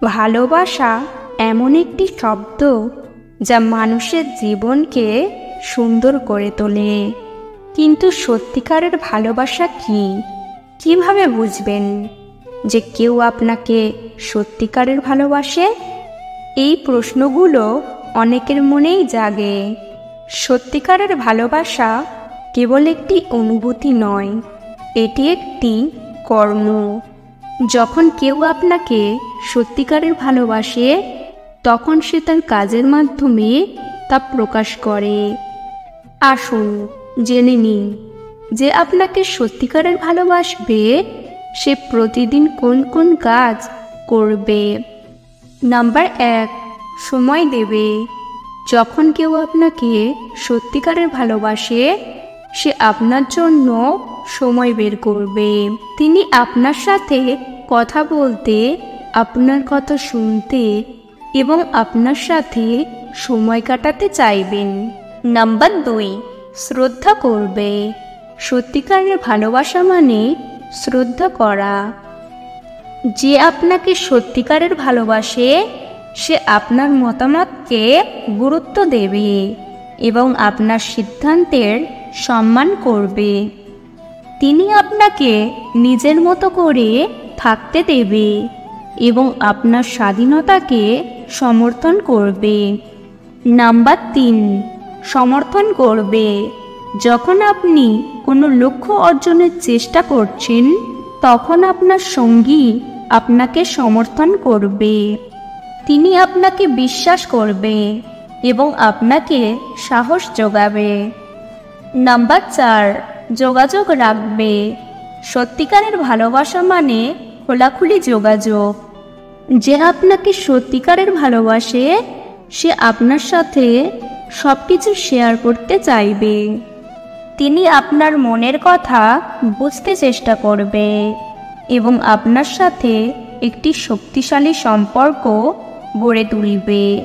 ভালোবাসা এমন একটি শব্দ যা মানুষের জীবনকে সুন্দর করে তোলে। কিন্তু সত্যিকারের ভালোবাসা কি? কিভাবে বুঝবেন যে কেউ আপনাকে সত্যিকারের ভালোবাসে? এই প্রশ্নগুলো অনেকের মনেই জাগে। সত্যিকারের ভালোবাসা কেবল একটি অনুভূতি নয়, এটি একটি কর্ম। যখন কেউ আপনাকে সত্যিকারের ভালোবাসে, তখন সে তার কাজের মাধ্যমে তা প্রকাশ করে। আসুন জেনে নিন যে আপনাকে সত্যিকারের ভালোবাসবে, সে প্রতিদিন কোন কোন কাজ করবে। নাম্বার 1, সময় দেবে। যখন কেউ আপনাকে সত্যিকারের ভালোবাসে, সে আপনার জন্য সময় বের করবে। তিনি আপনার সাথে কথা বলতে, আপনার কথা শুনতে এবং আপনার সাথে সময় কাটাতে চাইবেন। নাম্বার 2, শ্রদ্ধা করবে। সত্যিকারের ভালোবাসা মানে শ্রদ্ধা করা। যে আপনাকে সত্যিকারের ভালোবাসে, সে আপনার মতামতকে গুরুত্ব দেবে এবং আপনার সিদ্ধান্তের সম্মান করবে। তিনি আপনাকে নিজের মতো করে থাকতে দেবে এবং আপনার স্বাধীনতাকে সমর্থন করবে। নাম্বার 3, সমর্থন করবে। যখন আপনি কোনো লক্ষ্য অর্জনের চেষ্টা করছেন, তখন আপনার সঙ্গী আপনাকে সমর্থন করবে। তিনি আপনাকে বিশ্বাস করবে এবং আপনাকে সাহস যোগাবে। নাম্বার 4, যোগাযোগ রাখবে। সত্যিকারের ভালোবাসা মানে খোলাখুলি যোগাযোগ। যে আপনাকে সত্যিকারের ভালোবাসে, সে আপনার সাথে সব কিছু শেয়ার করতে চাইবে। তিনি আপনার মনের কথা বুঝতে চেষ্টা করবে এবং আপনার সাথে একটি শক্তিশালী সম্পর্ক গড়ে তুলবে।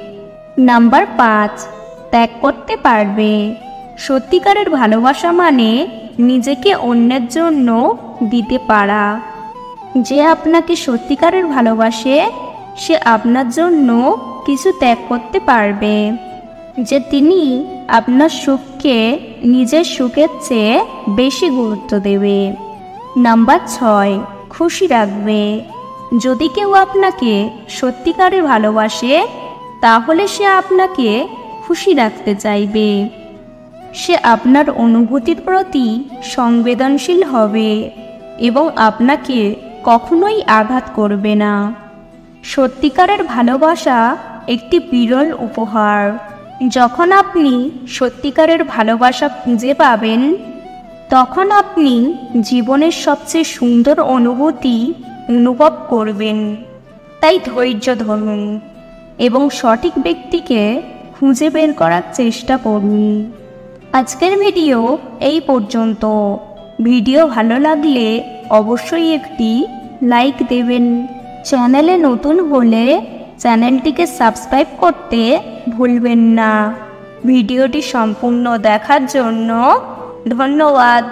নাম্বার 5, ত্যাগ করতে পারবে। সত্যিকারের ভালোবাসা মানে নিজেকে অন্যের জন্য দিতে পারা। যে আপনাকে সত্যিকারের ভালোবাসে, সে আপনার জন্য কিছু ত্যাগ করতে পারবে। যে তিনি আপনার সুখকে নিজের সুখের চেয়ে বেশি গুরুত্ব দেবে। নাম্বার 6, খুশি রাখবে। যদি কেউ আপনাকে সত্যিকারের ভালোবাসে, তাহলে সে আপনাকে খুশি রাখতে চাইবে। সে আপনার অনুভূতির প্রতি সংবেদনশীল হবে এবং আপনাকে কখনোই আঘাত করবে না। সত্যিকারের ভালোবাসা একটি বিরল উপহার। যখন আপনি সত্যিকারের ভালোবাসা খুঁজে পাবেন, তখন আপনি জীবনের সবচেয়ে সুন্দর অনুভূতি অনুভব করবেন। তাই ধৈর্য ধরুন এবং সঠিক ব্যক্তিকে খুঁজে বের করার চেষ্টা করুন। আজকের ভিডিও এই পর্যন্ত। ভিডিও ভালো লাগলে অবশ্যই একটি লাইক দেবেন। চ্যানেলে নতুন হলে চ্যানেলটিকে সাবস্ক্রাইব করতে ভুলবেন না। ভিডিওটি সম্পূর্ণ দেখার জন্য ধন্যবাদ।